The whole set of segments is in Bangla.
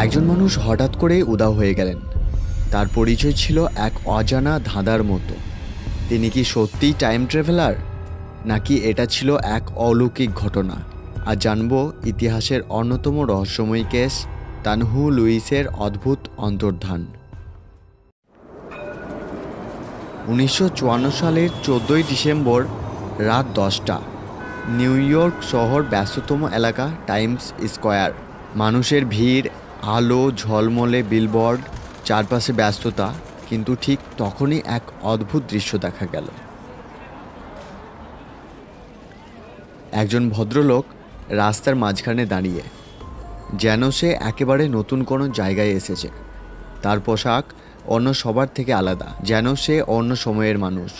একজন মানুষ হঠাৎ করে উধাও হয়ে গেলেন। তার পরিচয় ছিল এক অজানা ধাঁধার মতো। তিনি কি সত্যিই টাইম ট্রাভেলার, নাকি এটা ছিল এক অলৌকিক ঘটনা? আর জানবো ইতিহাসের অন্যতম রহস্যময়ী কেস, তানহু লুইসের অদ্ভুত অন্তর্ধান। 1954 সালের 14 ডিসেম্বর রাত 10টা, নিউ ইয়র্ক শহর ব্যস্ততম এলাকা টাইমস স্কোয়ার। মানুষের ভিড়, আলো ঝলমলে বিলবোর্ড, চারপাশে ব্যস্ততা। কিন্তু ঠিক তখনই এক অদ্ভুত দৃশ্য দেখা গেল। একজন ভদ্রলোক রাস্তার মাঝখানে দাঁড়িয়ে, যেন সে একেবারে নতুন কোনো জায়গায় এসেছে। তার পোশাক অন্য সবার থেকে আলাদা, যেন সে অন্য সময়ের মানুষ।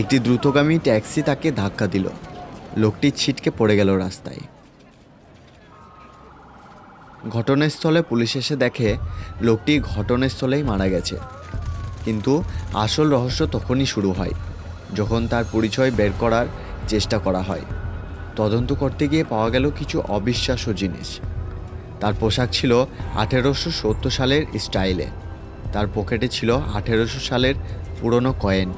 একটি দ্রুতগামী ট্যাক্সি তাকে ধাক্কা দিল। লোকটি ছিটকে পড়ে গেল রাস্তায়। ঘটনাস্থলে পুলিশ এসে দেখে লোকটি ঘটনাস্থলেই মারা গেছে। কিন্তু আসল রহস্য তখনই শুরু হয়, যখন তার পরিচয় বের করার চেষ্টা করা হয়। তদন্ত করতে গিয়ে পাওয়া গেল কিছু অবিশ্বাস্য জিনিস। তার পোশাক ছিল 1870 সালের স্টাইলে। তার পকেটে ছিল 1800 সালের পুরনো কয়েন,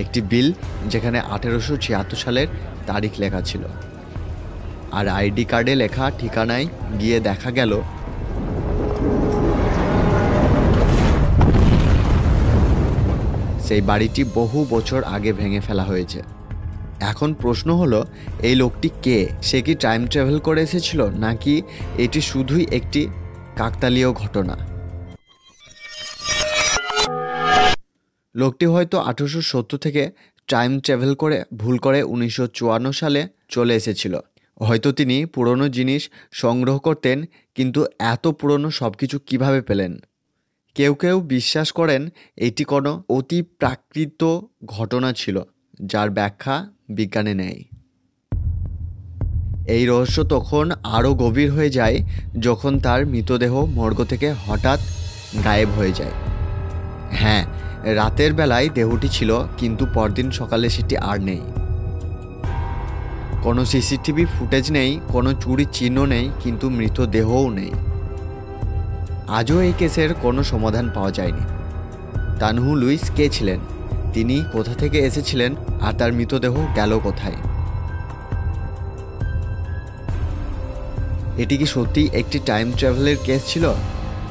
একটি বিল যেখানে 1876 সালের তারিখ লেখা ছিল। আর আইডি কার্ডে লেখা ঠিকানায় গিয়ে দেখা গেল সেই বাড়িটি বহু বছর আগে ভেঙে ফেলা হয়েছে। এখন প্রশ্ন হলো, এই লোকটি কে? সে কি টাইম ট্রাভেল করে এসেছিল, নাকি এটি শুধুই একটি কাকতালীয় ঘটনা? লোকটি হয়তো 1870 থেকে টাইম ট্রাভেল করে ভুল করে 1954 সালে চলে এসেছিল। হয়তো তিনি পুরনো জিনিস সংগ্রহ করতেন, কিন্তু এত পুরনো সব কিছু কীভাবে পেলেন? কেউ কেউ বিশ্বাস করেন এটি কোনো অতি প্রাকৃত ঘটনা ছিল, যার ব্যাখ্যা বিজ্ঞানে নেই। এই রহস্য তখন আরও গভীর হয়ে যায় যখন তার মৃতদেহ মর্গ থেকে হঠাৎ গায়েব হয়ে যায়। হ্যাঁ, রাতের বেলায় দেহটি ছিল, কিন্তু পরদিন সকালে সেটি আর নেই। কোনো সিসিটিভি ফুটেজ নেই, কোনো চুরির চিহ্ন নেই, কিন্তু মৃতদেহও নেই। আজও এই কেসের কোনো সমাধান পাওয়া যায়নি। তানহু লুইস কে ছিলেন? তিনি কোথা থেকে এসেছিলেন? আর তার মৃতদেহ গেল কোথায়? এটি কি সত্যি একটি টাইম ট্রাভেলের কেস ছিল,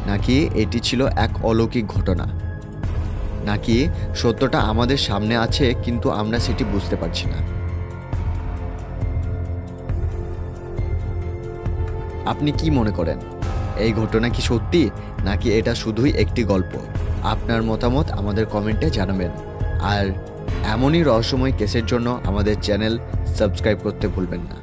নাকি এটি ছিল এক অলৌকিক ঘটনা? নাকি সত্যটা আমাদের সামনে আছে, কিন্তু আমরা সেটি বুঝতে পারছি না? আপনি কি মনে করেন, এই ঘটনা কি সত্যি, নাকি এটা শুধুই একটি গল্প? আপনার মতামত আমাদের কমেন্টে জানাবেন। আর এমনই রহস্যময় কেসের জন্য আমাদের চ্যানেল সাবস্ক্রাইব করতে ভুলবেন না।